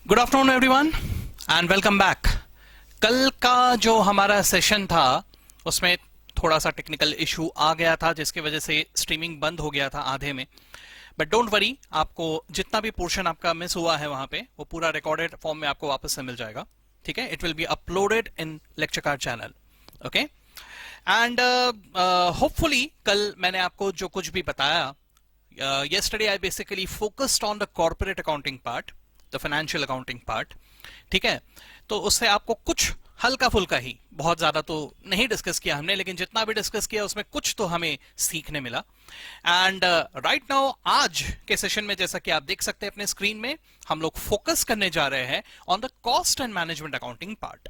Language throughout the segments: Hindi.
Good afternoon everyone and welcome back. कल का जो हमारा सेशन था उसमें थोड़ा सा टेक्निकल इशू आ गया था जिसकी वजह से स्ट्रीमिंग बंद हो गया था आधे में। बट डोंट वरी, आपको जितना भी पोर्शन आपका मिस हुआ है वहां पे वो पूरा रिकॉर्डेड फॉर्म में आपको वापस से मिल जाएगा। ठीक है, it will be uploaded in lecture card channel. Okay, and hopefully कल मैंने आपको जो कुछ भी बताया, yesterday I basically focused on the corporate accounting part, the financial accounting part। ठीक है, तो उससे आपको कुछ हल्का फुल्का ही, बहुत ज्यादा तो नहीं डिस्कस किया हमने, लेकिन जितना भी डिस्कस किया उसमें कुछ तो हमें सीखने मिला। एंड राइट नाउ आज के सेशन में जैसा कि आप देख सकते हैं अपने स्क्रीन में, हम लोग फोकस करने जा रहे हैं on the cost and management accounting part.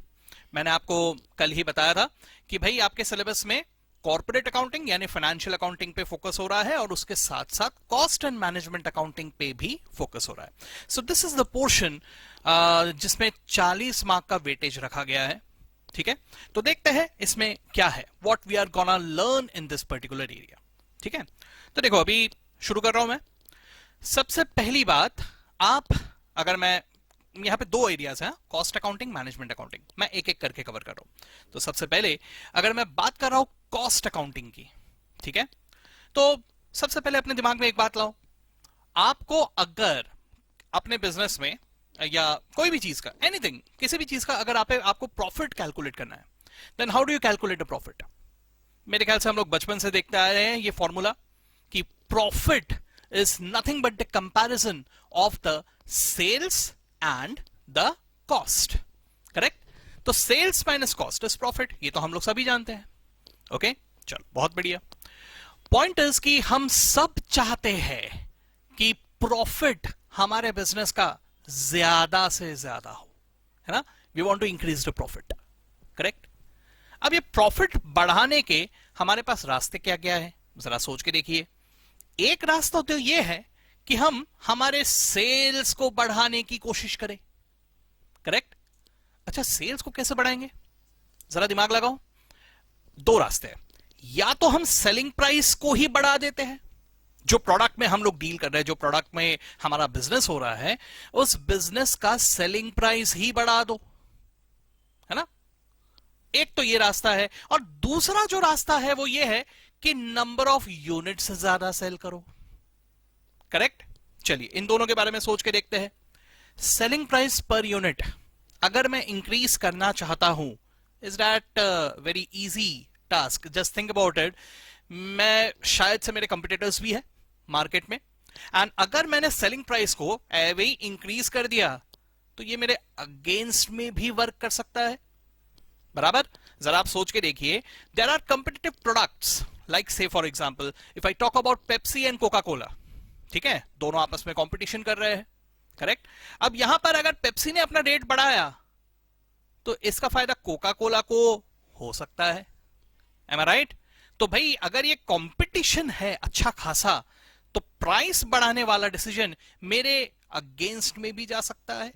मैंने आपको कल ही बताया था कि भाई आपके सिलेबस में कॉर्पोरेट अकाउंटिंग यानी फाइनेंशियल अकाउंटिंग पे फोकस हो रहा है और उसके साथ साथ कॉस्ट एंड मैनेजमेंट अकाउंटिंग पे भी फोकस हो रहा है। So this is the portion जिसमें 40 मार्क का वेटेज रखा गया है। ठीक है, तो देखते हैं इसमें क्या है, what we are gonna learn in this particular area. ठीक है, तो देखो अभी शुरू कर रहा हूं मैं। सबसे पहली बात, आप अगर मैं यहां पे दो एरियाज हैं, कॉस्ट अकाउंटिंग, मैनेजमेंट अकाउंटिंग, मैं एक एक करके कवर कर रहा हूं। तो सबसे पहले अगर मैं बात कर रहा हूं कॉस्ट अकाउंटिंग की, ठीक है, तो सबसे पहले अपने दिमाग में एक बात लाओ। आपको अगर अपने बिजनेस में या कोई भी चीज का, एनीथिंग, किसी भी चीज का अगर आपको प्रॉफिट कैलकुलेट करना है, then how do you calculate the profit? मेरे ख्याल से हम लोग बचपन से देखते आ रहे हैं ये फॉर्मूला कि profit is nothing but the comparison of the sales and the cost. Correct? तो sales minus cost is profit, ये तो हम लोग सभी जानते हैं। ओके, चलो बहुत बढ़िया। पॉइंट इज कि हम सब चाहते हैं कि प्रॉफिट हमारे बिजनेस का ज्यादा से ज्यादा हो, है ना? We want to increase the profit. Correct? अब ये प्रॉफिट बढ़ाने के हमारे पास रास्ते क्या क्या है, जरा सोच के देखिए। एक रास्ता तो ये है कि हम हमारे सेल्स को बढ़ाने की कोशिश करें। करेक्ट? अच्छा, सेल्स को कैसे बढ़ाएंगे, जरा दिमाग लगाओ। दो रास्ते हैं, या तो हम सेलिंग प्राइस को ही बढ़ा देते हैं, जो प्रोडक्ट में हम लोग डील कर रहे हैं, जो प्रोडक्ट में हमारा बिजनेस हो रहा है, उस बिजनेस का सेलिंग प्राइस ही बढ़ा दो, है ना? एक तो ये रास्ता है, और दूसरा जो रास्ता है वो ये है कि नंबर ऑफ यूनिट्स ज्यादा सेल करो। करेक्ट? चलिए इन दोनों के बारे में सोच के देखते हैं। सेलिंग प्राइस पर यूनिट अगर मैं इंक्रीज करना चाहता हूं, is that very easy task? Just think about it. मैं शायद से, मेरे कंपटीटर्स भी है मार्केट में, एंड अगर मैंने सेलिंग प्राइस को एवे इंक्रीज कर दिया तो ये मेरे अगेंस्ट में भी वर्क कर सकता है। बराबर? जरा आप सोच के देखिए। There are competitive products, like say for example if I talk about Pepsi and Coca Cola. ठीक है, दोनों आपस में कंपटीशन कर रहे हैं। करेक्ट? अब यहां पर अगर पेप्सी ने अपना रेट बढ़ाया तो इसका फायदा कोका कोला को हो सकता है। एम आई राइट? तो भाई अगर ये कंपटीशन है अच्छा खासा, तो प्राइस बढ़ाने वाला डिसीजन मेरे अगेंस्ट में भी जा सकता है।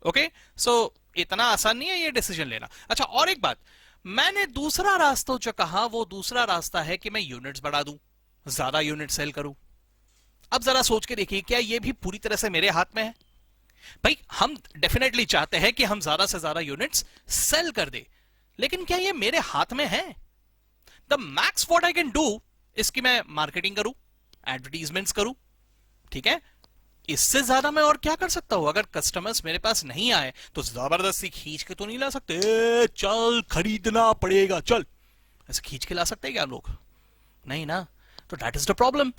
ओके, सो इतना आसान नहीं है ये डिसीजन लेना। अच्छा, और एक बात, मैंने दूसरा रास्ता जो कहा वो दूसरा रास्ता है कि मैं यूनिट्स बढ़ा दूं, ज्यादा यूनिट सेल करूं। अब जरा सोच के देखिए, क्या ये भी पूरी तरह से मेरे हाथ में है? भाई हम डेफिनेटली चाहते हैं कि हम ज्यादा से ज्यादा यूनिट्स सेल कर दे, लेकिन क्या ये मेरे हाथ में है? The max what I can do is कि मैं मार्केटिंग करूं, एडवर्टीजमेंट्स करूं। ठीक है, इससे ज्यादा मैं और क्या कर सकता हूं? अगर कस्टमर्स मेरे पास नहीं आए तो जबरदस्ती खींच के तो नहीं ला सकते, चल खरीदना पड़ेगा चल, ऐसे खींच के ला सकते हैं क्या लोग? नहीं ना। तो दैट इज द प्रॉब्लम।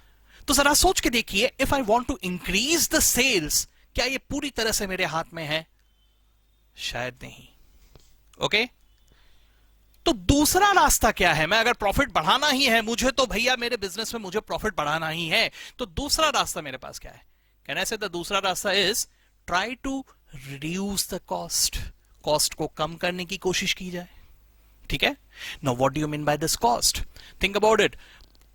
तो जरा सोच के देखिए, if I want to increase the sales, क्या ये पूरी तरह से मेरे हाथ में है? शायद नहीं। ओके, तो दूसरा रास्ता क्या है? मैं अगर प्रॉफिट बढ़ाना ही है मुझे, तो भैया मेरे बिजनेस में मुझे प्रॉफिट बढ़ाना ही है, तो दूसरा रास्ता मेरे पास क्या है? कैन आई से द दूसरा रास्ता is try to reduce the cost. Cost को कम करने की कोशिश की जाए। ठीक है, now what do you mean by this cost? Think about it.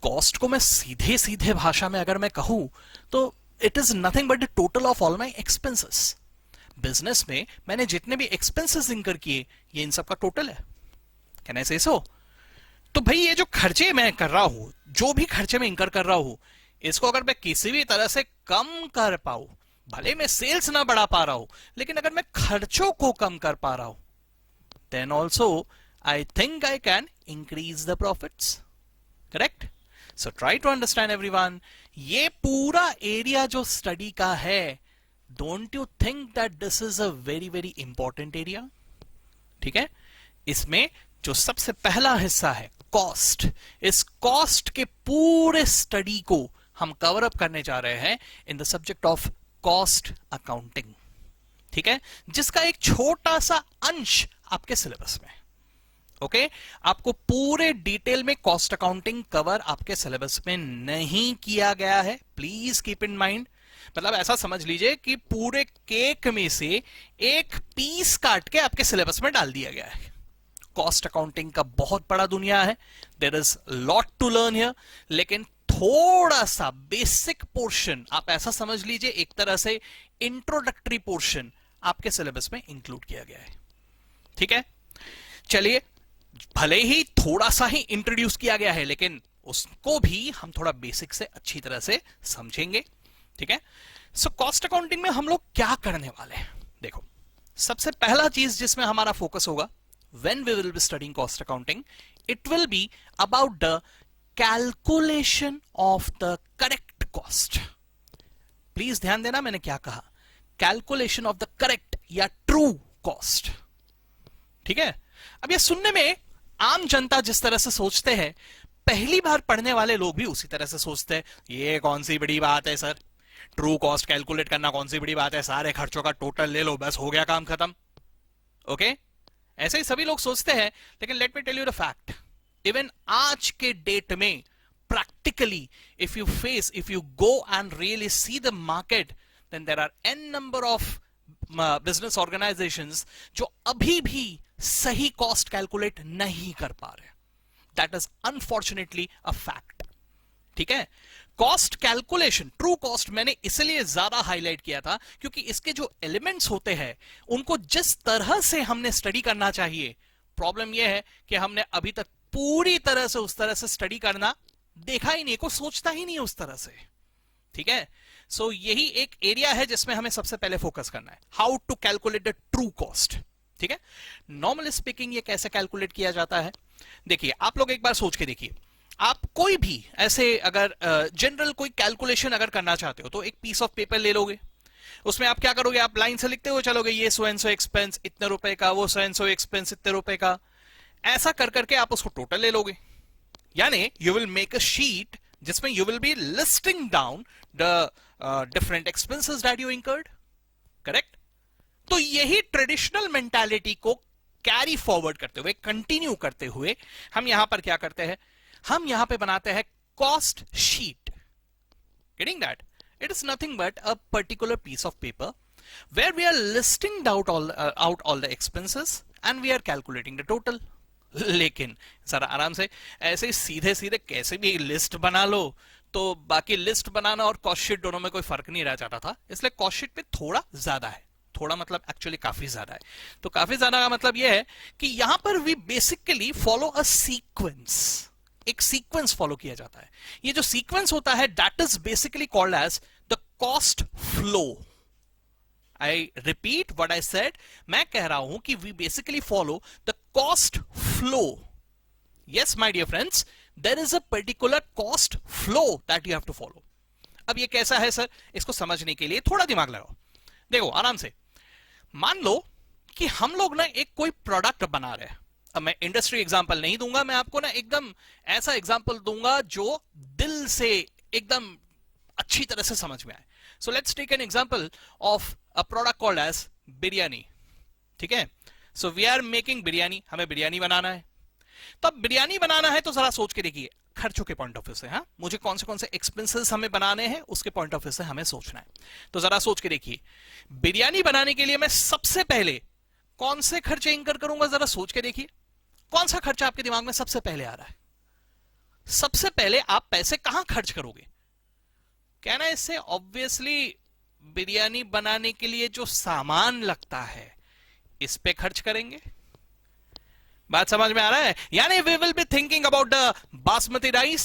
Cost को मैं सीधे सीधे भाषा में अगर मैं कहूं तो it is nothing but the total of all my expenses. Business में मैंने जितने भी एक्सपेंसेस इंकर किए, ये इन सब का टोटल है। कैन आई से सो? तो भाई ये जो खर्चे मैं कर रहा हूं, जो भी खर्चे मैं इंकर कर रहा हूं, इसको अगर मैं किसी भी तरह से कम कर पाऊं, भले मैं सेल्स ना बढ़ा पा रहा हूं, लेकिन अगर मैं खर्चों को कम कर पा रहा हूं, then also I think I can increase the profits. Correct? So try to understand everyone. ये पूरा एरिया जो स्टडी का है, don't you think that this is a very very important area? ठीक है, इसमें जो सबसे पहला हिस्सा है कॉस्ट, इस कॉस्ट के पूरे स्टडी को हम कवर अप करने जा रहे हैं in the subject of cost accounting. ठीक है, जिसका एक छोटा सा अंश आपके सिलेबस में. ओके, आपको पूरे डिटेल में कॉस्ट अकाउंटिंग कवर आपके सिलेबस में नहीं किया गया है. Please keep in mind. मतलब ऐसा समझ लीजिए कि पूरे केक में से एक पीस काट के आपके सिलेबस में डाल दिया गया है. कॉस्ट अकाउंटिंग का बहुत बड़ा दुनिया है, there is lot to learn here. लेकिन थोड़ा सा बेसिक पोर्शन आप ऐसा समझ लीजिए, एक तरह से इंट्रोडक्टरी पोर्शन आपके सिलेबस में इंक्लूड किया गया है. ठीक है, चलिए, भले ही थोड़ा सा ही इंट्रोड्यूस किया गया है, लेकिन उसको भी हम थोड़ा बेसिक से अच्छी तरह से समझेंगे. ठीक है, सो कॉस्ट अकाउंटिंग में हम लोग क्या करने वाले हैं? देखो, सबसे पहला चीज जिसमें हमारा फोकस होगा when we will be studying cost accounting, it will be about the calculation of the correct cost. Please ध्यान देना, मैंने क्या कहा, कैलकुलेशन ऑफ द करेक्ट या ट्रू कॉस्ट. ठीक है, अब ये सुनने में आम जनता जिस तरह से सोचते हैं, पहली बार पढ़ने वाले लोग भी उसी तरह से सोचते हैं. ये कौन सी बड़ी बात है सर, ट्रू कॉस्ट कैलकुलेट करना कौन सी बड़ी बात है, सारे खर्चों का टोटल ले लो, बस हो गया काम खत्म. ओके, ऐसे ही सभी लोग सोचते हैं. लेकिन let me tell you the fact, even आज के डेट में practically if you go and really see the market, then there are n number of business organisations जो अभी भी सही कॉस्ट कैलकुलेट नहीं कर पा रहे. That is unfortunately a fact. ठीक है, कॉस्ट कैलकुलेशन, ट्रू कॉस्ट मैंने इसलिए ज्यादा हाईलाइट किया था क्योंकि इसके जो एलिमेंट्स होते हैं उनको जिस तरह से हमने स्टडी करना चाहिए, प्रॉब्लम यह है कि हमने अभी तक पूरी तरह से उस तरह से स्टडी करना देखा ही नहीं, को सोचता ही नहीं उस तरह से. ठीक है, सो यही एक एरिया है जिसमें हमें सबसे पहले फोकस करना है, how to calculate the true cost. ठीक है, नॉर्मली स्पीकिंग ये कैसे कैलकुलेट किया जाता है? देखिए, आप लोग एक बार सोच के देखिए, आप कोई भी ऐसे अगर जनरल कोई कैलकुलेशन अगर करना चाहते हो तो एक पीस ऑफ पेपर ले लोगे, उसमें आप क्या करोगे, आप लाइन से लिखते हुए चलोगे, ये सो एंड सो एक्सपेंस इतने रुपए का, वो सो एंड सो एक्सपेंस इतने रुपए का, ऐसा कर करके आप उसको टोटल ले लोगे. यानी you will make a sheet जिसमें you will be listing down the different expenses that you incurred. Correct? तो यही ट्रेडिशनल मेंटालिटी को कैरी फॉरवर्ड करते हुए, कंटिन्यू करते हुए, हम यहां पर क्या करते हैं, हम यहां पे बनाते हैं cost sheet. Getting that? It is nothing but a particular piece of paper where we are listing out all the expenses and we are calculating the total. लेकिन जरा आराम से ऐसे सीधे सीधे कैसे भी लिस्ट बना लो, तो बाकी लिस्ट बनाना और कॉस्ट शीट दोनों में कोई फर्क नहीं रह जाता था. इसलिए कॉस्ट शीट पे थोड़ा ज्यादा है, थोड़ा मतलब एक्चुअली काफी ज्यादा है. तो काफी ज्यादा का मतलब यह है कि यहां पर we basically follow a sequence, एक सीक्वेंस फॉलो किया जाता है. ये जो सीक्वेंस होता है that is basically called as the cost flow. I repeat what I said, मैं कह रहा हूं कि we basically follow the cost flow. Yes my dear friends, there is a particular cost flow that you have to follow. अब ये कैसा है सर, इसको समझने के लिए थोड़ा दिमाग लगाओ. देखो आराम से, मान लो कि हम लोग ना एक कोई प्रोडक्ट बना रहे हैं. अब मैं इंडस्ट्री एग्जांपल नहीं दूंगा, मैं आपको ना एकदम ऐसा एग्जांपल दूंगा जो दिल से एकदम अच्छी तरह से समझ में आए. So let's take an example of a product called as biryani. ठीक है, so we are making biryani, हमें बिरयानी बनाना है. तो अब बिरयानी बनाना है तो जरा सोच के देखिए खर्चों के पॉइंट ऑफ व्यू से, हाँ, मुझे कौन से एक्सपेंसेस हमें बनाने हैं उसके पॉइंट ऑफ व्यू से हमें सोचना है. तो जरा सोच के देखिए, बिरयानी बनाने के लिए मैं सबसे पहले कौन से खर्चे इंकर करूंगा, जरा सोच के देखिए. कौन सा खर्चा आपके दिमाग में सबसे पहले आ रहा है? सबसे पहले आप पैसे कहां खर्च करोगे? कहना इससे ऑब्वियसली बिरयानी बनाने के लिए जो सामान लगता है इस पे खर्च करेंगे. बात समझ में आ रहा है? यानी we will be thinking about the basmati rice,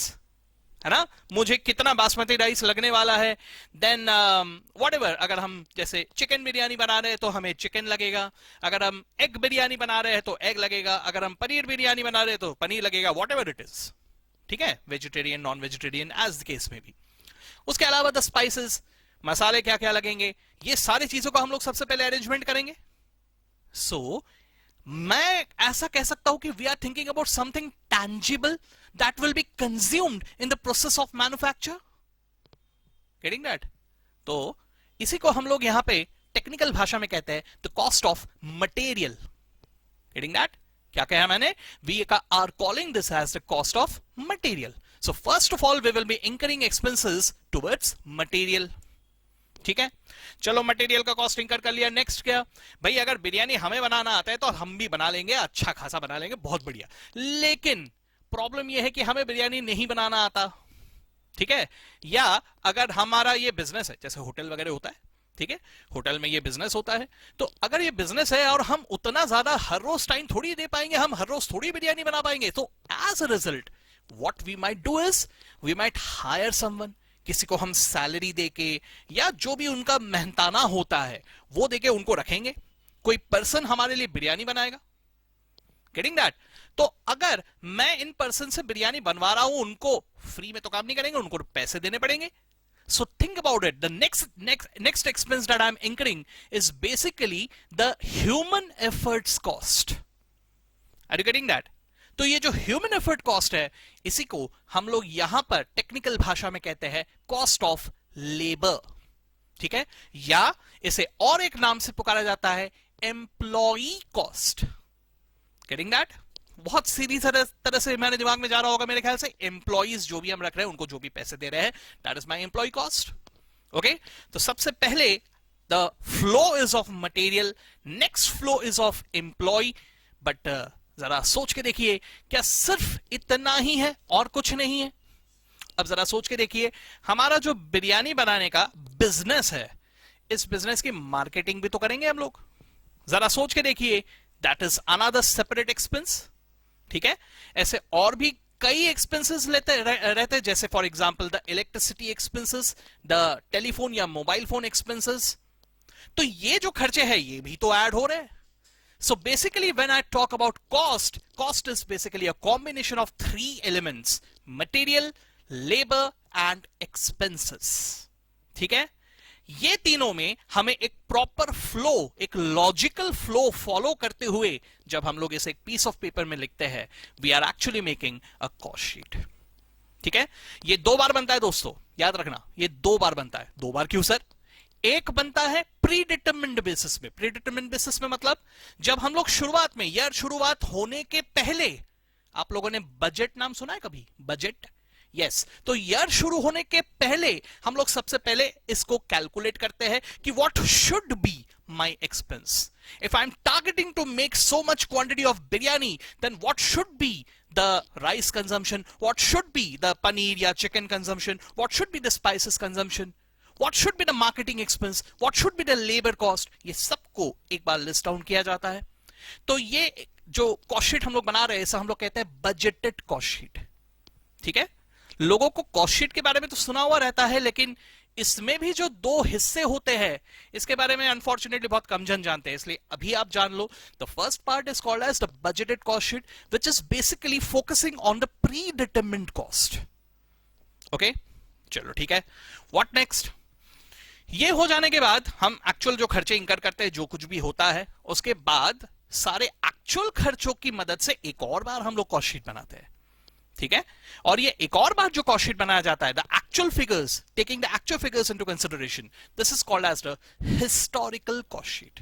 है ना, मुझे कितना बासमती राइस लगने वाला है, देन व्हाटएवर, अगर हम जैसे चिकन बिरयानी बना रहे हैं तो हमें चिकन लगेगा, अगर हम एग बिरयानी बना रहे हैं तो एग लगेगा, अगर हम पनीर बिरयानी बना रहे हैं तो पनीर लगेगा, व्हाटएवर इट इज, ठीक है, vegetarian non vegetarian as the case में भी। उसके अलावा द स्पाइसेस, मसाले क्या क्या लगेंगे, ये सारी चीजों का हम लोग सबसे पहले अरेंजमेंट करेंगे। सो मैं ऐसा कह सकता हूं कि we are thinking about something tangible that will be consumed in the process of manufacture, getting that. तो इसी को हम लोग यहां पे टेक्निकल भाषा में कहते हैं the cost of material, getting that. क्या कहा मैंने, we are calling this as the cost of material. So first of all we will be incurring expenses towards material, ठीक है। चलो मटेरियल का कॉस्ट इंकर कर लिया। नेक्स्ट क्या भाई, अगर बिरयानी हमें बनाना आता है तो हम भी बना लेंगे, अच्छा खासा बना लेंगे, बहुत बढ़िया। लेकिन प्रॉब्लम यह है कि हमें बिरयानी नहीं बनाना आता, ठीक है। या अगर हमारा ये बिजनेस है, जैसे होटल वगैरह होता है, ठीक है, होटल में ये बिजनेस होता है, तो अगर ये बिजनेस है और हम उतना ज्यादा हर रोज टाइम थोड़ी दे पाएंगे, हम हर रोज थोड़ी बिरयानी बना पाएंगे, तो as a result what we might do is we might hire someone, किसी को हम सैलरी देके या जो भी उनका मेहनताना होता है वो देके उनको रखेंगे, कोई पर्सन हमारे लिए बिरयानी बनाएगा, गेटिंग दैट। तो अगर मैं इन पर्सन से बिरयानी बनवा रहा हूं, उनको फ्री में तो काम नहीं करेंगे, उनको पैसे देने पड़ेंगे। So think about it. The next expense that I'm incurring is basically the human efforts cost. Are you getting that? तो ये जो ह्यूमन एफर्ट कॉस्ट है, इसी को हम लोग यहां पर टेक्निकल भाषा में कहते हैं कॉस्ट ऑफ लेबर, ठीक है, या इसे और एक नाम से पुकारा जाता है एम्प्लॉई कॉस्ट, गेटिंग दैट। बहुत सीधी तरह से मेरे दिमाग में जा रहा होगा मेरे ख्याल से, एम्प्लॉइज जो भी हम रख रहे हैं, उनको जो भी पैसे दे रहे हैं, that is my employee cost, okay. तो सबसे पहले the flow is of material, next flow is of employee. But जरा सोच के देखिए, क्या सिर्फ इतना ही है और कुछ नहीं है? अब जरा सोच के देखिए, हमारा जो बिरयानी बनाने का बिजनेस है, इस बिजनेस की मार्केटिंग भी तो करेंगे हम लोग। जरा सोच के देखिए, that is another separate expense, ठीक है। ऐसे और भी कई एक्सपेंसेस रहते, जैसे for example the electricity expenses, the telephone या मोबाइल फोन एक्सपेंसेस। तो ये जो खर्चे हैं ये भी तो ऐड हो रहे हैं। So basically when I talk about cost is basically a combination of three elements: material, labor and expenses, ठीक है। ये तीनों में हमें एक प्रॉपर फ्लो, एक लॉजिकल फ्लो फॉलो करते हुए जब हम लोग इसे एक पीस ऑफ पेपर में लिखते हैं, we are actually making a cost sheet, ठीक है। ये 2 बार बनता है दोस्तों, याद रखना, ये 2 बार बनता है। 2 बार क्यों सर? एक बनता है प्री डिटरमिन्ड बेसिस में। प्री डिटरमिन्ड बेसिस में मतलब जब हम लोग शुरुआत में, यार शुरुआत होने के पहले, आप लोगों ने बजट नाम सुना है कभी? Budget, yes. तो ईयर शुरू होने के पहले हम लोग सबसे पहले इसको कैलकुलेट करते हैं कि what should be my expense. If I am targeting to make so much quantity of biryani, then what should be the rice consumption, what should be the paneer या chicken consumption, what should be the spices consumption, what should be the marketing expense, what should be the labor cost। ये सबको एक बार लिस्ट डाउन किया जाता है। तो ये जो कॉस्ट शीट हम लोग बना रहे हैं, इसे हम लोग कहते हैं बजटेड कॉस्ट शीट, ठीक है। लोगों को कॉस्ट शीट के बारे में तो सुना हुआ रहता है, लेकिन इसमें भी जो 2 हिस्से होते हैं, इसके बारे में अनफॉर्चुनेटली बहुत कम जन जानते हैं, इसलिए अभी आप जान लो। The first part is called as the budgeted cost sheet, which is basically focusing on the predetermined cost, okay. चलो ठीक है, व्हाट नेक्स्ट? ये हो जाने के बाद हम एक्चुअल जो खर्चे इंकर करते हैं, जो कुछ भी होता है, उसके बाद सारे एक्चुअल खर्चों की मदद से एक और बार हम लोग कॉस्ट शीट बनाते हैं, ठीक है। और ये एक और बार जो कॉस्ट शीट बनाया जाता है, the actual figures, taking the actual figures into consideration, this is called as the historical cost sheet,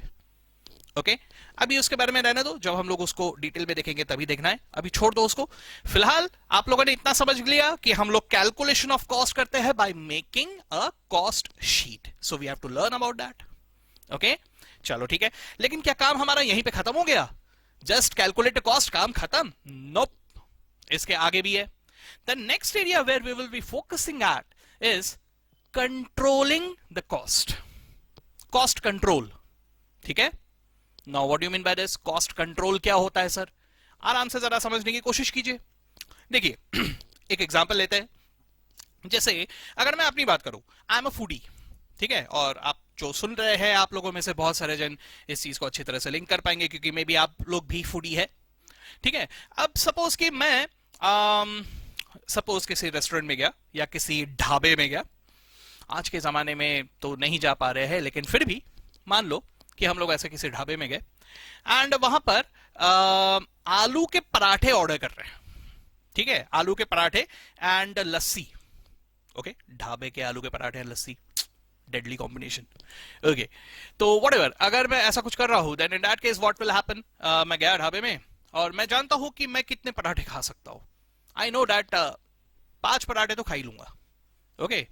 okay. अभी उसके बारे में रहने दो, जब हम लोग उसको डिटेल में देखेंगे तभी देखना है, अभी छोड़ दो उसको। फिलहाल आप लोगों ने इतना समझ लिया कि हम लोग कैलकुलेशन ऑफ कॉस्ट करते हैं by making a cost sheet, so we have to learn about that, okay. चलो ठीक है, लेकिन क्या काम हमारा यहीं पे खत्म हो गया? जस्ट कैलकुलेट कॉस्ट, काम खत्म? नोप, इसके आगे भी है। The next area where we will be focusing at is controlling the cost, cost control, ठीक है। Now what do you mean by this? Cost control क्या होता है सर? आराम से जरा समझने की कोशिश कीजिए। देखिए एक एग्जांपल लेते हैं। जैसे अगर मैं अपनी बात करूं, आई एम अ फूडी, ठीक है, और आप जो सुन रहे हैं, आप लोगों में से बहुत सारे जन इस चीज को अच्छी तरह से लिंक कर पाएंगे, क्योंकि मे बी आप लोग भी फूडी है, ठीक है। अब सपोज कि मैं सपोज किसी रेस्टोरेंट में गया या किसी ढाबे में गया, आज के ज़माने में तो नहीं जा पा रहे हैं, लेकिन फिर भी मान लो कि हम लोग ऐसे किसी ढाबे में गए एंड वहां पर आलू के पराठे ऑर्डर कर रहे हैं, ठीक है, आलू के पराठे एंड लस्सी। ओके, ढाबे के आलू के पराठे and lassi, deadly combination. Okay, तो व्हाटएवर, अगर मैं ऐसा कुछ कर रहा हूं, then in that case what will happen, मैं गया ढाबे में और मैं जानता हूं कि मैं कितने पराठे खा सकता हूं। आई नो दैट 5 पराठे तो खा ही लूंगा। ओके,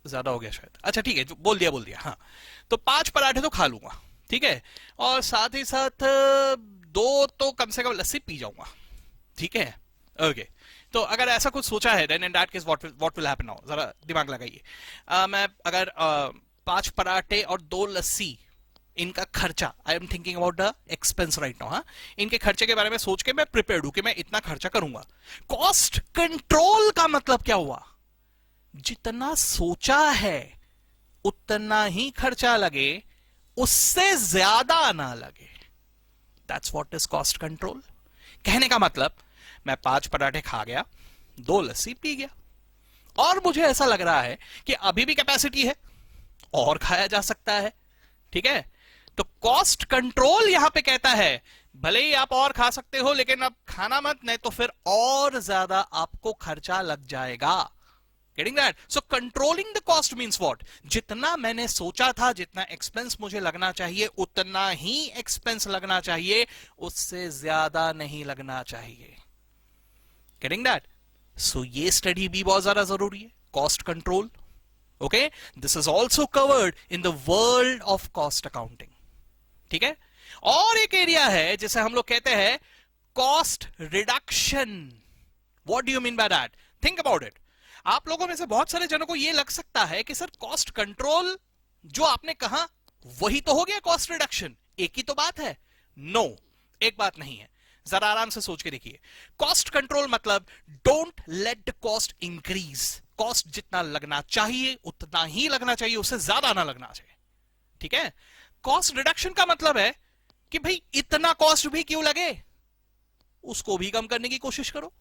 ज्यादा हो गया शायद, अच्छा ठीक है, जो बोल दिया, हाँ। तो 5 पराठे तो खा लूंगा, ठीक है, और साथ ही साथ 2 तो कम से कम लस्सी पी जाऊंगा, ठीक है। ओके, तो अगर ऐसा कुछ सोचा है, then in that case what will happen now, जरा दिमाग लगाइए। मैं अगर 5 पराठे और 2 लस्सी, इनका खर्चा, I am thinking about the expense right now, हाँ, इनके खर्चे के बारे में सोच के मैं प्रिपेयर्ड हूं कि मैं इतना खर्चा करूंगा। कॉस्ट कंट्रोल का मतलब क्या हुआ? जितना सोचा है उतना ही खर्चा लगे, उससे ज्यादा ना लगे। That's what is cost control. कहने का मतलब, मैं 5 पराठे खा गया, 2 लस्सी पी गया, और मुझे ऐसा लग रहा है कि अभी भी कैपेसिटी है और खाया जा सकता है, ठीक है। तो कॉस्ट कंट्रोल यहां पे कहता है, भले ही आप और खा सकते हो, लेकिन अब खाना मत, नहीं तो फिर और ज्यादा आपको खर्चा लग जाएगा। Getting that? So controlling the cost means what? जितना मैंने सोचा था, जितना एक्सपेंस मुझे लगना चाहिए, उतना ही एक्सपेंस लगना चाहिए, उससे ज्यादा नहीं लगना चाहिए। Getting that? So ये स्टडी भी बहुत ज्यादा जरूरी है, cost control. Okay, this is also covered in the world of cost accounting, ठीक है। और एक एरिया है जिसे हम लोग कहते हैं cost reduction. What do you mean by that? Think about it. आप लोगों में से बहुत सारे जनों को यह लग सकता है कि सर कॉस्ट कंट्रोल जो आपने कहा वही तो हो गया कॉस्ट रिडक्शन, एक ही तो बात है। नो, एक बात नहीं है, जरा आराम से सोच के देखिए। कॉस्ट कंट्रोल मतलब don't let the cost increase. Cost जितना लगना चाहिए उतना ही लगना चाहिए, उससे ज्यादा ना लगना चाहिए, ठीक है। कॉस्ट रिडक्शन का मतलब है कि भाई इतना कॉस्ट भी क्यों लगे, उसको भी कम करने की कोशिश करो।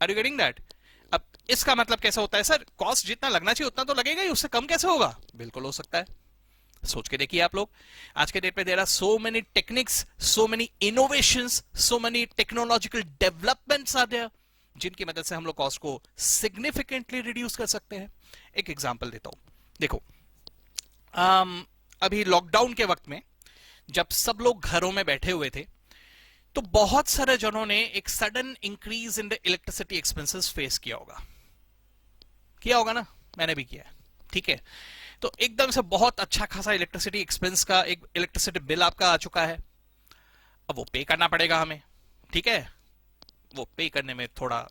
Are you getting that? अब इसका मतलब कैसा होता है, सर कॉस्ट जितना लगना चाहिए उतना तो लगेगा ही, उससे कम कैसे होगा? बिल्कुल हो सकता है, सोच के देखिए आप लोग। आज के डेट पे there are so many techniques, so many innovations, so many technological developments are there, जिनकी मदद से हम लोग कॉस्ट को सिग्निफिकेंटली रिड्यूस कर सकते हैं। एक एग्जांपल देता हूं, देखो अभी लॉकडाउन के वक्त में जब सब लोग घरों में बैठे हुए थे, तो बहुत सारे जनों ने एक sudden increase in the electricity expenses face किया होगा ना, मैंने भी किया है, ठीक है। तो एकदम से बहुत अच्छा खासा इलेक्ट्रिसिटी एक्सपेंस का एक इलेक्ट्रिसिटी बिल आपका आ चुका है, अब वो पे करना पड़ेगा हमें, ठीक है। वो पे करने में थोड़ा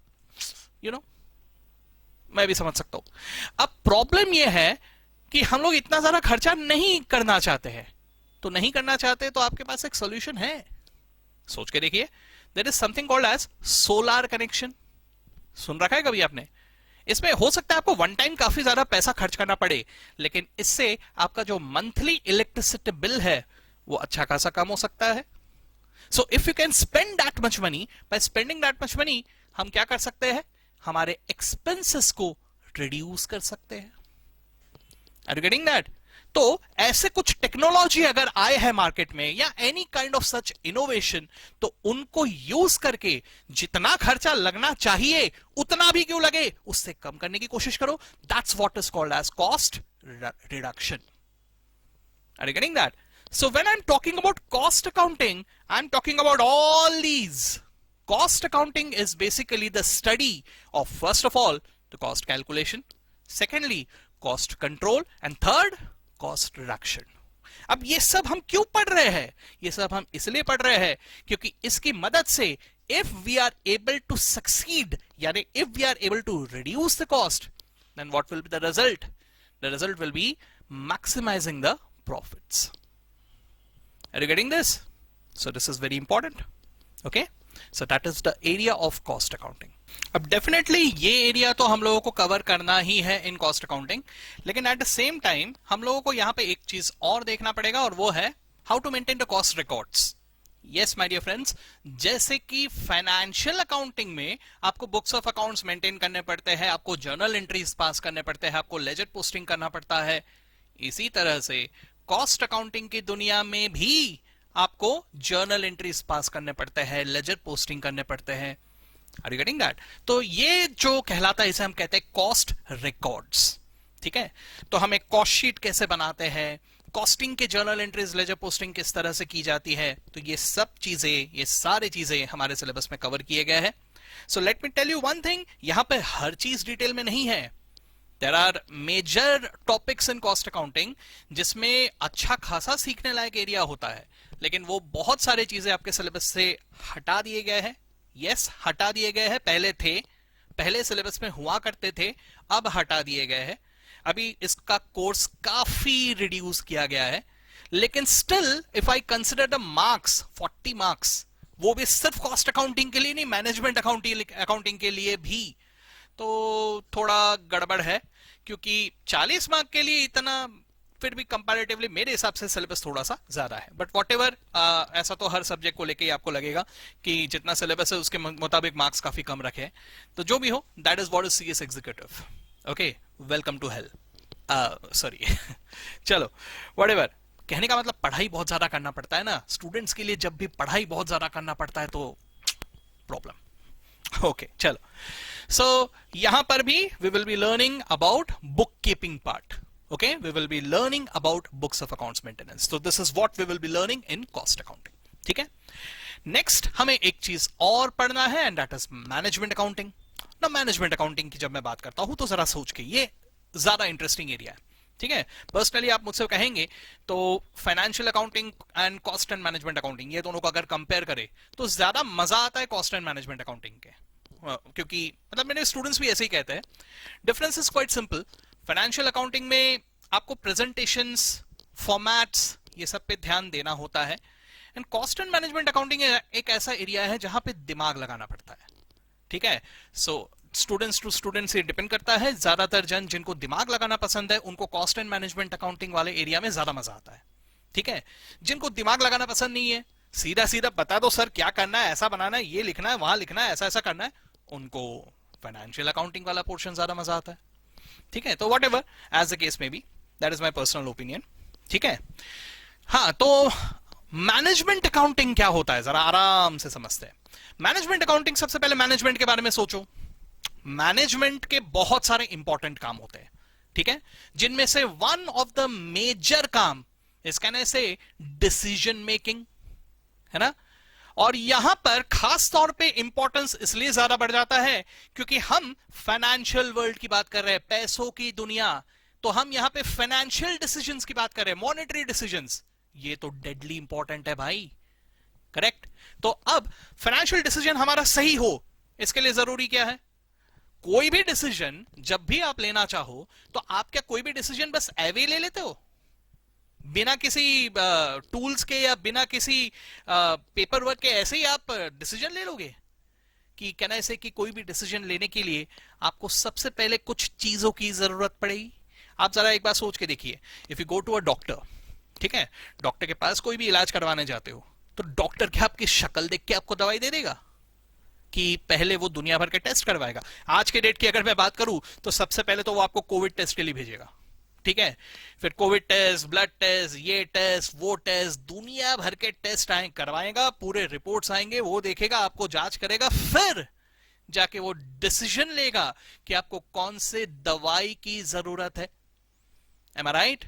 मैं भी समझ सकता हूं। अब प्रॉब्लम यह है कि हम लोग इतना ज्यादा खर्चा नहीं करना चाहते हैं, तो नहीं करना चाहते तो आपके पास एक सोल्यूशन है, सोच के देखिए। There is something called as solar connection. सुन रखा है कभी आपने? इसमें हो सकता है आपको वन टाइम काफी ज्यादा पैसा खर्च करना पड़े, लेकिन इससे आपका जो मंथली इलेक्ट्रिसिटी बिल है वो अच्छा खासा कम हो सकता है। So if you can spend that much money, by spending that much money हम क्या कर सकते हैं, हमारे एक्सपेंसेस को रिड्यूस कर सकते हैं। Are you getting that? तो ऐसे कुछ टेक्नोलॉजी अगर आए हैं मार्केट में या any kind of such innovation, तो उनको यूज करके जितना खर्चा लगना चाहिए उतना भी क्यों लगे, उससे कम करने की कोशिश करो। That's what is called as cost reduction. Are you getting that? So when I'm talking about cost accounting, I'm talking about all these. Cost accounting is basically the study of, first of all, the cost calculation, secondly, cost control, and third, cost reduction. अब ये सब हम क्यों पढ़ रहे हैं? ये सब हम इसलिए पढ़ रहे हैं क्योंकि इसकी मदद से if we are able to succeed, यानी if we are able to reduce the cost, then what will be the result? The result will be maximizing the profits. Are you getting this? So this is very important. Okay, so that is the area of cost accounting. अब डेफिनेटली ये एरिया तो हम लोगों को कवर करना ही है इन कॉस्ट अकाउंटिंग, लेकिन एट द सेम टाइम हम लोगों को यहाँ पे एक चीज और देखना पड़ेगा, और वो है how to maintain the cost records. Yes my dear friends, जैसे कि फाइनेंशियल अकाउंटिंग में आपको बुक्स ऑफ अकाउंट्स मेंटेन करने पड़ते हैं, आपको जर्नल एंट्रीज पास करने पड़ते हैं, आपको लेजर पोस्टिंग करना पड़ता है, इसी तरह से कॉस्ट अकाउंटिंग की दुनिया में भी आपको जर्नल एंट्रीज पास करने पड़ते हैं, लेजर पोस्टिंग करने पड़ते हैं। Are you getting that? तो ये जो कहलाता है इसे हम कहते हैं कॉस्ट रिकॉर्ड्स। ठीक है, तो हम एक कॉस्ट शीट कैसे बनाते हैं, कॉस्टिंग के जर्नल एंट्रीज, लेजर पोस्टिंग किस तरह से की जाती है, तो ये सब चीजें, ये सारी चीजें हमारे सिलेबस में कवर किए गए हैं। So let me tell you one thing, यहां पे हर चीज डिटेल में नहीं है। There are major topics in cost accounting जिसमें अच्छा खासा सीखने लायक एरिया होता है, लेकिन वो बहुत सारी चीजें आपके सिलेबस से हटा दिए गए हैं। यस, हटा दिए गए हैं, पहले थे, पहले सिलेबस में हुआ करते थे, अब हटा दिए गए हैं। अभी इसका कोर्स काफी रिड्यूस किया गया है, लेकिन still if I consider the marks 40 marks, वो भी सिर्फ कॉस्ट अकाउंटिंग के लिए नहीं, मैनेजमेंट अकाउंटिंग के लिए भी, तो थोड़ा गड़बड़ है, क्योंकि 40 मार्क के लिए इतना, फिर भी कंपैरेटिवली मेरे हिसाब से सिलेबस थोड़ा सा ज्यादा है। बट वॉट एवर, ऐसा तो हर सब्जेक्ट को लेके ही आपको लगेगा कि जितना सिलेबस है उसके मुताबिक मार्क्स काफी कम रखे। तो जो भी हो, that is what is CS executive. Okay, welcome to hell, sorry. चलो, वॉट एवर, कहने का मतलब पढ़ाई बहुत ज्यादा करना पड़ता है ना स्टूडेंट्स के लिए। जब भी पढ़ाई बहुत ज्यादा करना पड़ता है तो प्रॉब्लम। ओके, चलो, सो यहां पर भी we will be learning about bookkeeping part. Okay, we will be learning about books of accounts maintenance. So this is what we will be learning in cost accounting. ठीक है, नेक्स्ट हमें एक चीज और पढ़ना है, and that is management accounting. ना मैनेजमेंट अकाउंटिंग की जब मैं बात करता हूं तो जरा सोच के, ये ज्यादा इंटरेस्टिंग एरिया है। ठीक है, पर्सनली आप मुझसे कहेंगे तो financial accounting and cost and management accounting, ये दोनों को अगर कंपेयर करें तो ज्यादा मजा आता है कॉस्ट एंड मैनेजमेंट अकाउंटिंग के, क्योंकि मतलब मेरे स्टूडेंट्स भी ऐसे ही कहते हैं। Difference is quite simple. Financial accounting में आपको प्रेजेंटेशंस, फॉर्मेट्स, ये सब पे ध्यान देना होता है, and cost and management accounting एक ऐसा एरिया है जहां पे दिमाग लगाना पड़ता है। ठीक है, सो स्टूडेंट्स टू स्टूडेंट्स ये डिपेंड करता है। ज्यादातर जन जिनको दिमाग लगाना पसंद है उनको कॉस्ट एंड मैनेजमेंट अकाउंटिंग वाले एरिया में ज्यादा मजा आता है। ठीक है, जिनको दिमाग लगाना पसंद नहीं है, सीधा सीधा बता दो सर क्या करना है, ऐसा बनाना है, ये लिखना है, वहां लिखना है, ऐसा ऐसा करना है, उनको फाइनेंशियल अकाउंटिंग वाला पोर्शन ज्यादा मजा आता है। ठीक है, तो whatever as the case may be, that is my personal opinion. ठीक है, हाँ, तो मैनेजमेंट अकाउंटिंग क्या होता है जरा आराम से समझते हैं। मैनेजमेंट अकाउंटिंग, सबसे पहले मैनेजमेंट के बारे में सोचो। मैनेजमेंट के बहुत सारे इंपॉर्टेंट काम होते हैं, ठीक है, जिनमें से वन ऑफ द मेजर काम इज कैन आई से डिसीजन मेकिंग, है ना। और यहां पर खास तौर पे इंपॉर्टेंस इसलिए ज्यादा बढ़ जाता है क्योंकि हम फाइनेंशियल वर्ल्ड की बात कर रहे हैं, पैसों की दुनिया, तो हम यहां पे फाइनेंशियल डिसीजंस की बात कर रहे हैं, मॉनेटरी डिसीजंस। ये तो डेडली इंपॉर्टेंट है भाई, करेक्ट। तो अब फाइनेंशियल डिसीजन हमारा सही हो, इसके लिए जरूरी क्या है? कोई भी डिसीजन जब भी आप लेना चाहो तो आप क्या कोई भी डिसीजन बस एवे ले लेते हो, बिना किसी टूल्स के या बिना किसी पेपर वर्क के ऐसे ही आप डिसीजन ले लोगे? कि कहना ऐसे कि कोई भी डिसीजन लेने के लिए आपको सबसे पहले कुछ चीजों की जरूरत पड़ेगी। आप जरा एक बार सोच के देखिए, if you go to a doctor, ठीक है, डॉक्टर के पास कोई भी इलाज करवाने जाते हो तो डॉक्टर क्या आपकी शक्ल देख के आपको दवाई दे देगा कि पहले वो दुनिया भर के टेस्ट करवाएगा? आज के डेट की अगर मैं बात करूं तो सबसे पहले तो वो आपको कोविड टेस्ट के लिए भेजेगा, ठीक है, फिर कोविड टेस्ट, ब्लड टेस्ट, ये टेस्ट, वो टेस्ट, दुनिया भर के टेस्ट करवाएगा, पूरे रिपोर्ट्स आएंगे, वो देखेगा, आपको जांच करेगा, फिर जाके वो डिसीजन लेगा कि आपको कौन से दवाई की जरूरत है। एम आई राइट?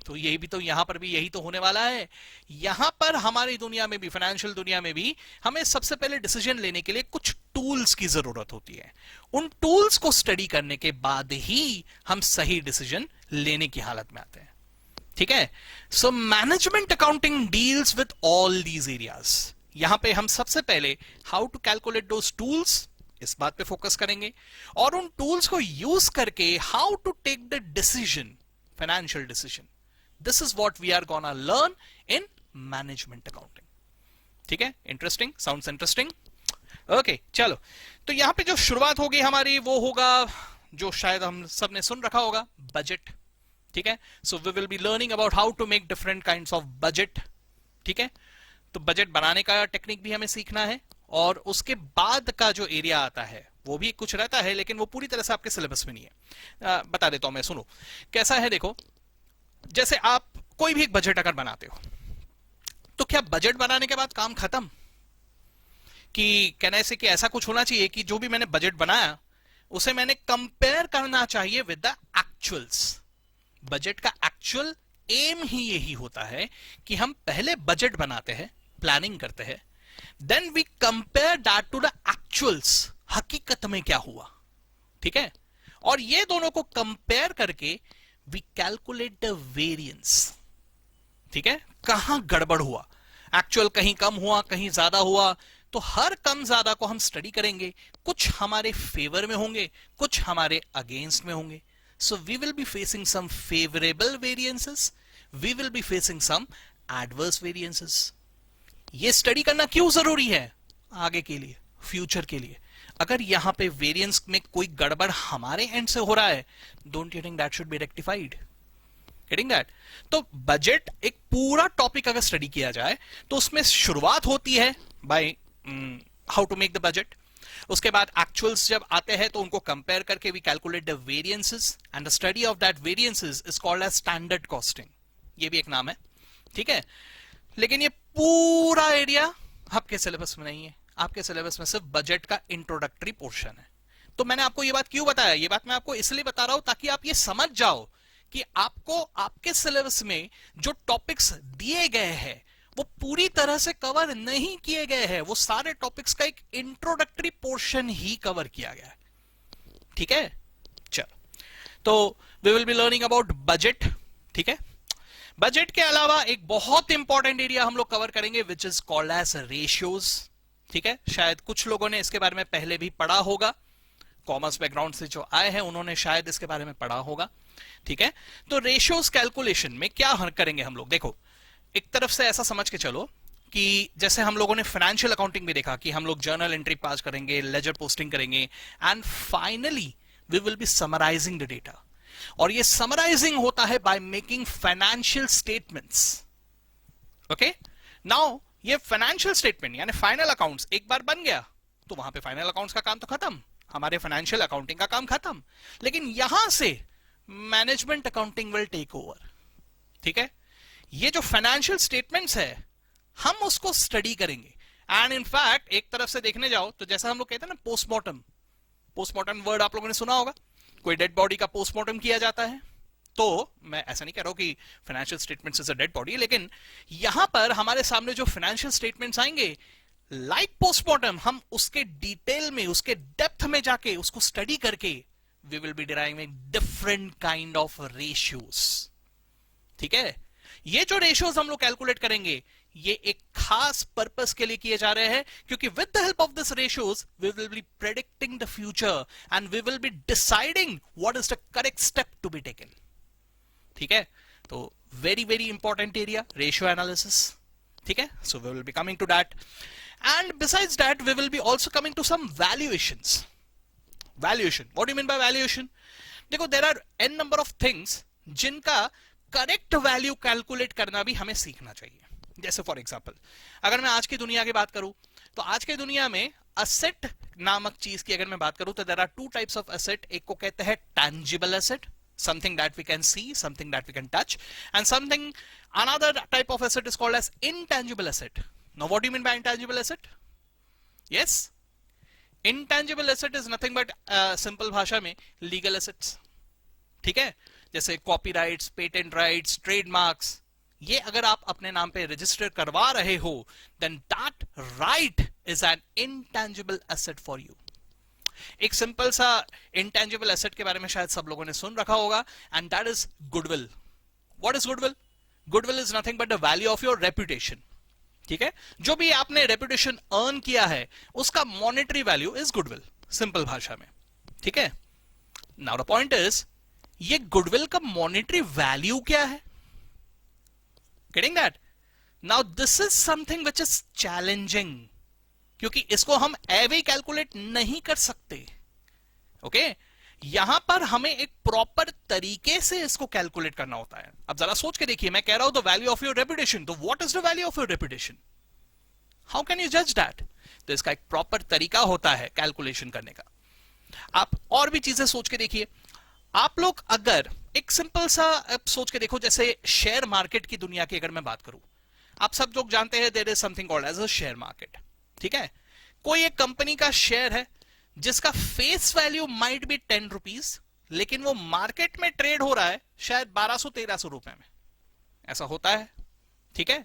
तो यही भी तो यहां पर भी यही तो होने वाला है। यहां पर हमारी दुनिया में भी, फाइनेंशियल दुनिया में भी, हमें सबसे पहले डिसीजन लेने के लिए कुछ टूल्स की जरूरत होती है। उन टूल्स को स्टडी करने के बाद ही हम सही डिसीजन लेने की हालत में आते हैं, ठीक है। So management accounting deals with all these areas. यहां पे हम सबसे पहले how to calculate those tools, इस बात पे फोकस करेंगे, और उन टूल्स को यूज करके how to take the decision, financial decision. This is what we are gonna learn in management accounting. ठीक है, इंटरेस्टिंग, साउंड्स इंटरेस्टिंग। ओके चलो, तो यहां पे जो शुरुआत होगी हमारी वो होगा जो शायद हम सब ने सुन रखा होगा, बजट। ठीक है, so we will be learning about how to make different kinds of budget. ठीक है, तो बजट बनाने का टेक्निक भी हमें सीखना है, और उसके बाद का जो एरिया आता है वो भी कुछ रहता है, लेकिन वो पूरी तरह से आपके सिलेबस में नहीं है। बता देता हूं मैं, सुनो कैसा है। देखो, जैसे आप कोई भी एक बजट अगर बनाते हो, तो क्या बजट बनाने के बाद काम खत्म? कि कहने से कि ऐसा कुछ होना चाहिए कि जो भी मैंने बजट बनाया उसे मैंने कंपेयर करना चाहिए विद द एक्चुअल्स। बजट का एक्चुअल एम ही यही होता है कि हम पहले बजट बनाते हैं, प्लानिंग करते हैं, then we compare that to the actuals, हकीकत में क्या हुआ। ठीक है, और ये दोनों को कंपेयर करके वी कैलकुलेट द वेरिएंस। ठीक है, कहां गड़बड़ हुआ, एक्चुअल कहीं कम हुआ, कहीं ज्यादा हुआ, तो हर कम ज्यादा को हम स्टडी करेंगे। कुछ हमारे फेवर में होंगे, कुछ हमारे अगेंस्ट में होंगे। So we will be facing some favourable variances, we will be facing some adverse variances. ये स्टडी करना क्यों जरूरी है? आगे के लिए, फ्यूचर के लिए। अगर यहां पे वेरिएंस में कोई गड़बड़ हमारे एंड से हो रहा है, don't you think that should be rectified? Getting that? तो बजट एक पूरा टॉपिक अगर स्टडी किया जाए तो उसमें शुरुआत होती है by how to make the budget. उसके बाद एक्चुअल्स जब आते हैं तो उनको कंपेयर करके we calculate the variances, and the study of that variances is called as standard costing. ये भी एक नाम है। ठीक है, लेकिन ये पूरा एरिया आपके सिलेबस में नहीं है। आपके सिलेबस में सिर्फ बजट का इंट्रोडक्टरी पोर्शन है। तो मैंने आपको ये बात क्यों बताया? ये बात मैं आपको इसलिए बता रहा हूं ताकि आप ये समझ जाओ कि आपको आपके सिलेबस में जो टॉपिक्स दिए गए हैं वो पूरी तरह से कवर नहीं किए गए हैं। वो सारे टॉपिक्स का एक इंट्रोडक्टरी पोर्शन ही कवर किया गया है। ठीक है, चलो, तो we will be learning about budget. ठीक है, बजट के अलावा एक बहुत इंपॉर्टेंट एरिया हम लोग कवर करेंगे which is called as ratios. ठीक है, शायद कुछ लोगों ने इसके बारे में पहले भी पढ़ा होगा, कॉमर्स बैकग्राउंड से जो आए हैं उन्होंने शायद इसके बारे में पढ़ा होगा। ठीक है, तो रेशियोज कैलकुलेशन में क्या करेंगे हम लोग? देखो, एक तरफ से ऐसा समझ के चलो कि जैसे हम लोगों ने फाइनेंशियल अकाउंटिंग में देखा कि हम लोग जर्नल एंट्री पास करेंगे, लेजर पोस्टिंग करेंगे, and finally we will be summarising the data. और ये समराइजिंग होता है by making financial statements. Okay, now ये फाइनेंशियल स्टेटमेंट यानी फाइनल अकाउंट्स एक बार बन गया तो वहां पे फाइनल अकाउंट्स का काम तो खत्म, हमारे फाइनेंशियल अकाउंटिंग का काम खत्म। लेकिन यहां से management accounting will take over. ठीक है, ये जो फाइनेंशियल स्टेटमेंट्स है हम उसको स्टडी करेंगे। एंड इनफैक्ट एक तरफ से देखने जाओ तो जैसा हम लोग कहते हैं ना पोस्टमार्टम, पोस्टमार्टम वर्ड आप लोगों ने सुना होगा। कोई डेड बॉडी का पोस्टमार्टम किया जाता है, तो मैं ऐसा नहीं कह रहा हूं कि financial statements is a dead body, लेकिन यहां पर हमारे सामने जो फाइनेंशियल स्टेटमेंट्स आएंगे लाइक पोस्टमार्टम, हम उसके डिटेल में, उसके डेप्थ में जाके उसको स्टडी करके we will be deriving different kind of ratios. ठीक है, ये जो रेशियोज हम लोग कैलकुलेट करेंगे ये एक खास पर्पस के लिए किए जा रहे हैं, क्योंकि with the help of this ratios we will be predicting the future and we will be deciding what is the correct step to be taken. ठीक है, तो very very important area ratio analysis. ठीक है, so we will be coming to that, and besides that we will be also coming to some valuations. Valuation, what do you mean by valuation? देखो, there are an number of things जिनका करेक्ट वैल्यू कैलकुलेट करना भी हमें सीखना चाहिए। जैसे फॉर एग्जांपल, अगर मैं आज की दुनिया की बात करूं तो आज की दुनिया में असेट नामक चीज की अगर मैं बात करूं तो there are two types of asset. एक को कहते हैं tangible asset, something that we can see, something that we can touch, and something, another type of asset is called as intangible asset. Now what do you mean by intangible asset? Yes, intangible asset is nothing but simple भाषा में legal assets. ठीक है, जैसे कॉपीराइट्स, पेटेंट राइट्स, ट्रेडमार्क्स, ये अगर आप अपने नाम पे रजिस्टर करवा रहे हो then that right is an intangible asset for you. एक सिंपल सा इंटेंजिबल एसेट के बारे में शायद सब लोगों ने सुन रखा होगा, and that is goodwill. What is goodwill? Goodwill is nothing but the value of your reputation. ठीक है, जो भी आपने रेपुटेशन अर्न किया है उसका monetary value is goodwill, simple भाषा में। ठीक है, नाउ द पॉइंट इज ये गुडविल का मॉनेटरी वैल्यू क्या है? Getting that? Now this is something which is challenging. क्योंकि इसको हम एवे कैलकुलेट नहीं कर सकते। ओके, यहां पर हमें एक प्रॉपर तरीके से इसको कैलकुलेट करना होता है। अब जरा सोच के देखिए, मैं कह रहा हूं the value of your reputation, तो what is the value of your reputation? How can you जज दैट? तो इसका एक प्रॉपर तरीका होता है कैलकुलेशन करने का। आप और भी चीजें सोच के देखिए। आप लोग अगर एक सिंपल सा सोच के देखो, जैसे शेयर मार्केट की दुनिया की अगर मैं बात करूं, आप सब लोग जानते हैं there is something called as a share market. ठीक है, कोई एक कंपनी का शेयर है जिसका face value might be 10 rupees, लेकिन वो मार्केट में ट्रेड हो रहा है शायद 1200-1300 रुपए में। ऐसा होता है। ठीक है,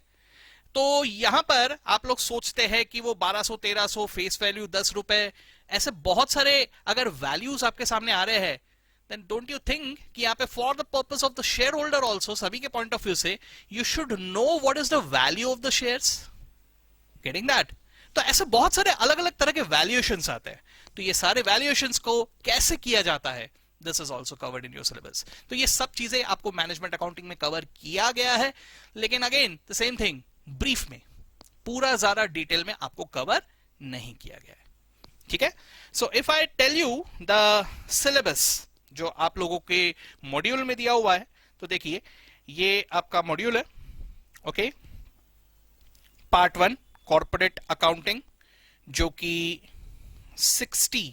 तो यहां पर आप लोग सोचते हैं कि वो 1200-1300, फेस वैल्यू 10 रुपए, ऐसे बहुत सारे अगर वैल्यूज आपके सामने आ रहे हैं, देन डोंट यू थिंक कि यहाँ पे for the purpose of the share holder also, सभी के पॉइंट ऑफ व्यू से, you should know what is the value of the shares? Getting that? तो ऐसे बहुत सारे अलग अलग तरह के वैल्यूएशंस आते हैं। तो ये सारे वैल्यूएशंस को कैसे किया जाता है, this is also covered in your syllabus. तो ये सब चीजें आपको मैनेजमेंट अकाउंटिंग में कवर किया गया है, लेकिन again the same thing, brief में, पूरा ज्यादा डिटेल में आपको कवर नहीं किया गया है। ठीक है, so if I tell you the syllabus जो आप लोगों के मॉड्यूल में दिया हुआ है, तो देखिए ये आपका मॉड्यूल है। ओके, पार्ट 1 कॉर्पोरेट अकाउंटिंग, जो कि 60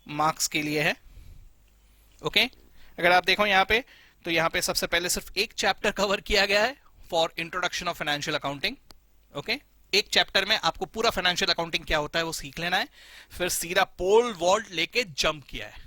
मार्क्स के लिए है। ओके, अगर आप देखो यहां पे, तो यहां पे सबसे पहले सिर्फ एक चैप्टर कवर किया गया है for introduction of financial accounting. Okay, एक चैप्टर में आपको पूरा फाइनेंशियल अकाउंटिंग क्या होता है वो सीख लेना है, फिर सीधा पोल वॉल्ट लेके जंप किया है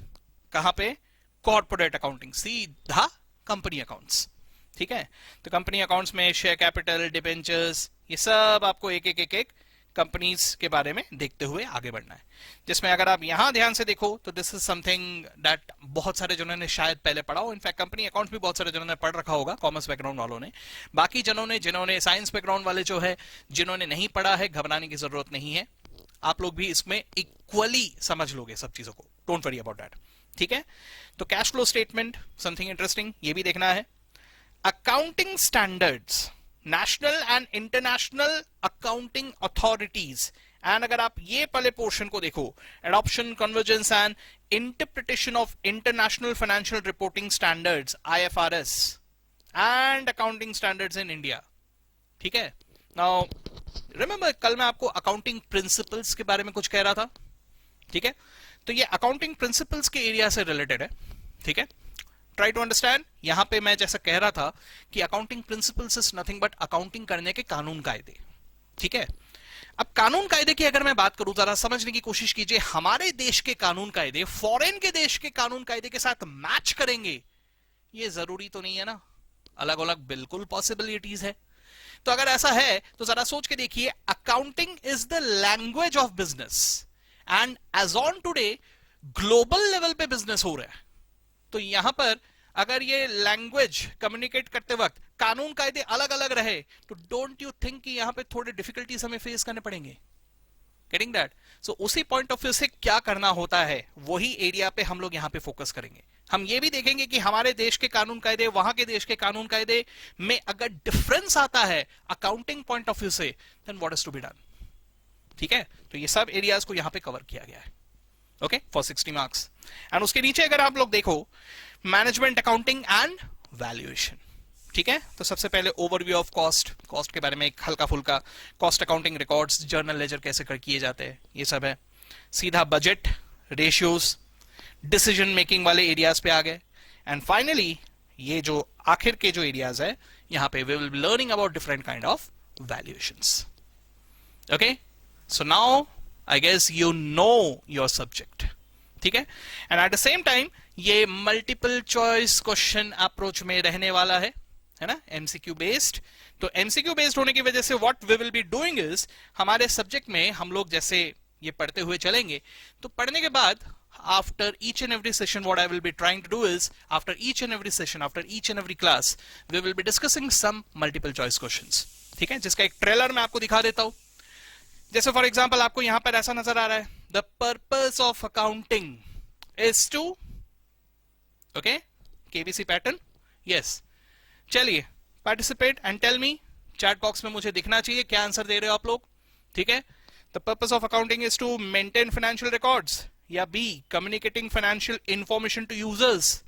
कहां पे? कॉर्पोरेट अकाउंटिंग, सीधा कंपनी अकाउंट्स। ठीक है, तो कंपनी अकाउंट्स में शेयर कैपिटल, डिबेंचर्स, ये सब आपको एक एक एक एक कंपनीज के बारे में देखते हुए आगे बढ़ना है। जिसमें अगर आप यहां ध्यान से देखो तो दिस इज समथिंग दैट बहुत सारे जनों ने शायद पहले पढ़ा हो। इनफैक्ट कंपनी अकाउंट्स भी बहुत सारे जनों ने पढ़ रखा होगा, कॉमर्स बैकग्राउंड वालों ने। बाकी जनों ने, जिन्होंने साइंस बैकग्राउंड वाले जो है, जिन्होंने नहीं पढ़ा है, घबराने की जरूरत नहीं है। आप लोग भी इसमें इक्वली समझ लोगे सब चीजों को, डोंट वरी अबाउट दैट। ठीक है, तो cash flow statement, something interesting, ये भी देखना है। Accounting standards, national and international accounting authorities, and अगर आप ये पहले पोर्शन को देखो, adoption, convergence and interpretation of international financial reporting standards IFRS and accounting standards in India. ठीक है, नाउ रिमेंबर कल मैं आपको अकाउंटिंग प्रिंसिपल्स के बारे में कुछ कह रहा था। ठीक है, तो ये अकाउंटिंग प्रिंसिपल्स के एरिया से रिलेटेड है। ठीक है, ट्राई टू अंडरस्टैंड। यहां पे मैं जैसा कह रहा था कि accounting principles is nothing but accounting करने के कानून कायदे। ठीक है, अब कानून कायदे की अगर मैं बात करूं, जरा समझने की कोशिश कीजिए, हमारे देश के कानून कायदे फॉरेन के देश के कानून कायदे के साथ मैच करेंगे, ये जरूरी तो नहीं है ना। अलग अलग बिल्कुल पॉसिबिलिटीज है। तो अगर ऐसा है तो जरा सोच के देखिए, accounting is the language of business and as on today global level पे बिजनेस हो रहा है। तो यहां पर अगर ये लैंग्वेज कम्युनिकेट करते वक्त कानून कायदे अलग अलग रहे, तो डोंट यू थिंक कि यहां पे थोड़े डिफिकल्टीज हमें फेस करने पड़ेंगे? Getting that? सो उसी पॉइंट ऑफ व्यू से क्या करना होता है, वही एरिया पे हम लोग यहां पे फोकस करेंगे। हम ये भी देखेंगे कि हमारे देश के कानून कायदे, वहां के देश के कानून कायदे में अगर डिफरेंस आता है अकाउंटिंग पॉइंट ऑफ व्यू से, then what is to be done. ठीक है, तो ये सब एरियाज को यहां पे कवर किया गया है। Okay, for 60 marks. एंड उसके नीचे अगर आप लोग देखो, मैनेजमेंट अकाउंटिंग एंड वैल्यूएशन। ठीक है, तो सबसे पहले ओवरव्यू ऑफ कॉस्ट, कॉस्ट के बारे में एक हल्का फुल्का, cost accounting records, journal ledger कैसे किए जाते हैं, ये सब है। सीधा बजट, रेशियोज, डिसीजन मेकिंग वाले एरियाज पे आ गए। एंड फाइनली ये जो आखिर के जो एरियाज है, यहां पे we will be learning about different kind of valuations. Okay, so now I guess you know your subject. ठीक है, and at the same time ये मल्टीपल चॉइस क्वेश्चन अप्रोच में रहने वाला है ना, एमसीक्यू बेस्ड। तो एमसीक्यू बेस्ड होने की वजह से what we will be doing is, हमारे सब्जेक्ट में हम लोग जैसे ये पढ़ते हुए चलेंगे, तो पढ़ने के बाद after each and every session what I will be trying to do is, after each and every session, after each and every class, we will be discussing some multiple choice questions. ठीक है, जिसका एक ट्रेलर मैं आपको दिखा देता हूं। जैसे फॉर एग्जांपल आपको यहां पर ऐसा नजर आ रहा है, the purpose of accounting is to, okay, KBC pattern. Yes, चलिए participate and tell me, chat box में मुझे दिखना चाहिए क्या आंसर दे रहे हो आप लोग। ठीक है, the purpose of accounting is to maintain financial records, या be communicating financial information to users,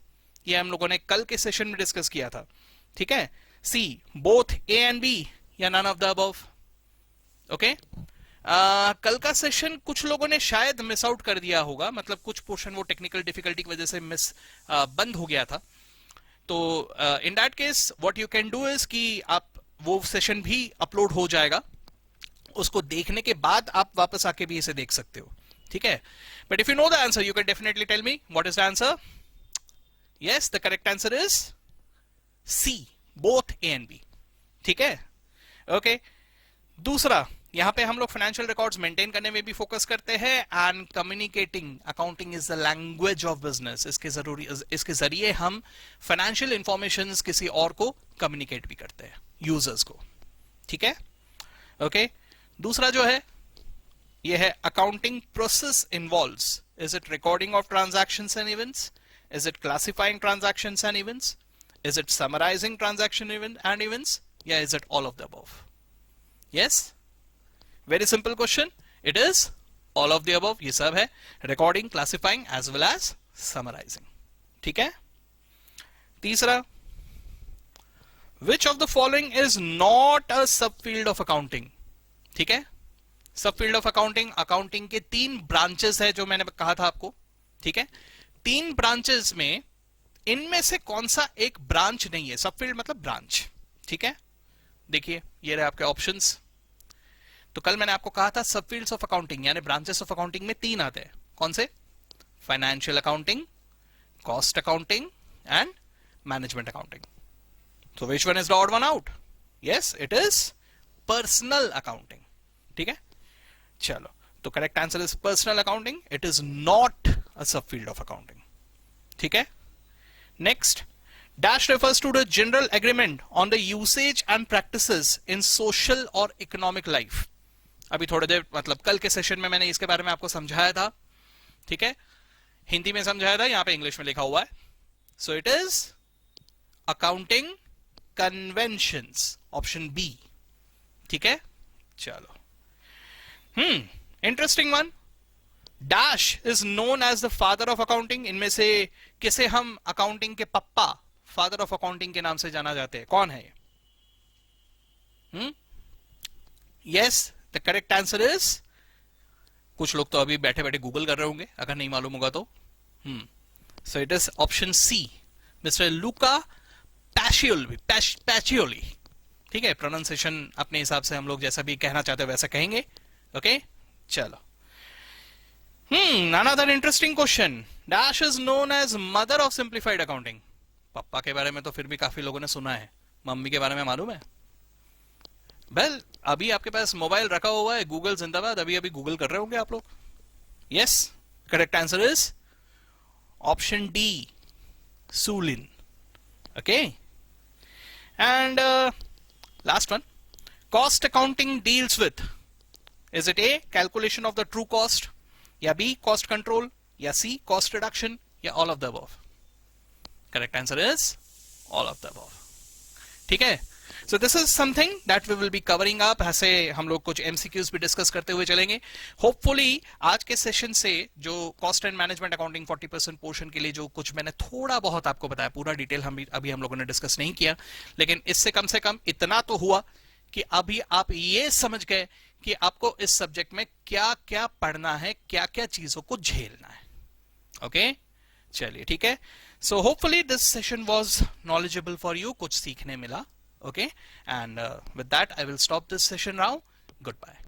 ये हम लोगों ने कल के सेशन में डिस्कस किया था, ठीक है। C both A and B, या none of the above. Okay, कल का सेशन कुछ लोगों ने शायद मिस आउट कर दिया होगा, मतलब कुछ पोर्शन वो टेक्निकल डिफिकल्टी की वजह से मिस बंद हो गया था। तो इन that case what you can do is कि आप वो सेशन भी अपलोड हो जाएगा, उसको देखने के बाद आप वापस आके भी इसे देख सकते हो, ठीक है। But if you know the answer you can definitely tell me what is the answer. Yes, the correct answer is C, both A and B, ठीक है। ओके, दूसरा, यहां पे हम लोग फाइनेंशियल रिकॉर्ड्स मेंटेन करने में भी फोकस करते हैं, and communicating accounting is the language of business, इसके जरिए हम फाइनेंशियल इंफॉर्मेशन किसी और को कम्युनिकेट भी करते हैं, यूजर्स को, ठीक है। ओके, दूसरा जो है ये है accounting process involves, is it recording of transactions and events, is it classifying transactions and events, is it summarising transaction and events, या is it all of the above. Yes, very simple question, it is all of the above, ये सब है, recording, classifying as well as summarising, ठीक है। तीसरा, which of the following is not a sub field of accounting, ठीक है। सब फील्ड ऑफ अकाउंटिंग, अकाउंटिंग के 3 ब्रांचेस है जो मैंने कहा था आपको, ठीक है। 3 ब्रांचेस में इनमें से कौन सा एक ब्रांच नहीं है, सब फील्ड मतलब ब्रांच, ठीक है। देखिए ये रहे आपके ऑप्शंस। तो कल मैंने आपको कहा था सब फील्ड्स ऑफ अकाउंटिंग यानी ब्रांचेस ऑफ अकाउंटिंग में 3 आते हैं, कौन से? Financial accounting, cost accounting and management accounting. So which one is the odd one out? Yes, it is personal accounting. ठीक है, चलो, तो correct answer is personal accounting, it is not a sub field of accounting, ठीक है। Next, dash refers to the general agreement on the usage and practices in social or economic life. अभी थोड़ी देर मतलब कल के सेशन में मैंने इसके बारे में आपको समझाया था, ठीक है, हिंदी में समझाया था, यहां पे इंग्लिश में लिखा हुआ है। So it is accounting conventions, option B, ठीक है। चलो, interesting one, dash is known as the father of accounting, इनमें से किसे हम अकाउंटिंग के पप्पा, फादर ऑफ अकाउंटिंग के नाम से जाना जाते हैं, कौन है? Yes, the correct answer is, कुछ लोग तो अभी बैठे बैठे गूगल कर रहे होंगे अगर नहीं मालूम होगा तो। So it is option C, mister Luca Pacioli, ठीक है। प्रोनाउंसिएशन अपने हिसाब से हम लोग जैसा भी कहना चाहते हैं वैसा कहेंगे, ओके। चलो, another interesting question, dash is known as mother of simplified accounting. पापा के बारे में तो फिर भी काफी लोगों ने सुना है, मम्मी के बारे में मालूम है? वेल, अभी आपके पास मोबाइल रखा हुआ है, गूगल जिंदाबाद, अभी अभी गूगल कर रहे होंगे आप लोग। Yes, correct answer is option D, सूलिन, okay. And last one, cost accounting deals with, is it A, calculation of the true cost, या B, cost control, या C, cost reduction, या all of the above? Correct answer is all of the above, ठीक है। So this is something that we will be covering up, ऐसे हम लोग कुछ MCQs भी डिस्कस करते हुए चलेंगे। होपफुली आज के सेशन से जो cost and management accounting 40% portion के लिए जो कुछ मैंने थोड़ा बहुत आपको बताया, पूरा डिटेल अभी हम लोगों ने डिस्कस नहीं किया, लेकिन इससे कम से कम इतना तो हुआ कि अभी आप ये समझ गए कि आपको इस सब्जेक्ट में क्या क्या पढ़ना है, क्या क्या चीजों को झेलना है, ओके। चलिए, ठीक है। So hopefully this session was knowledgeable for you, कुछ सीखने मिला, okay, and with that I will stop this session now. Goodbye.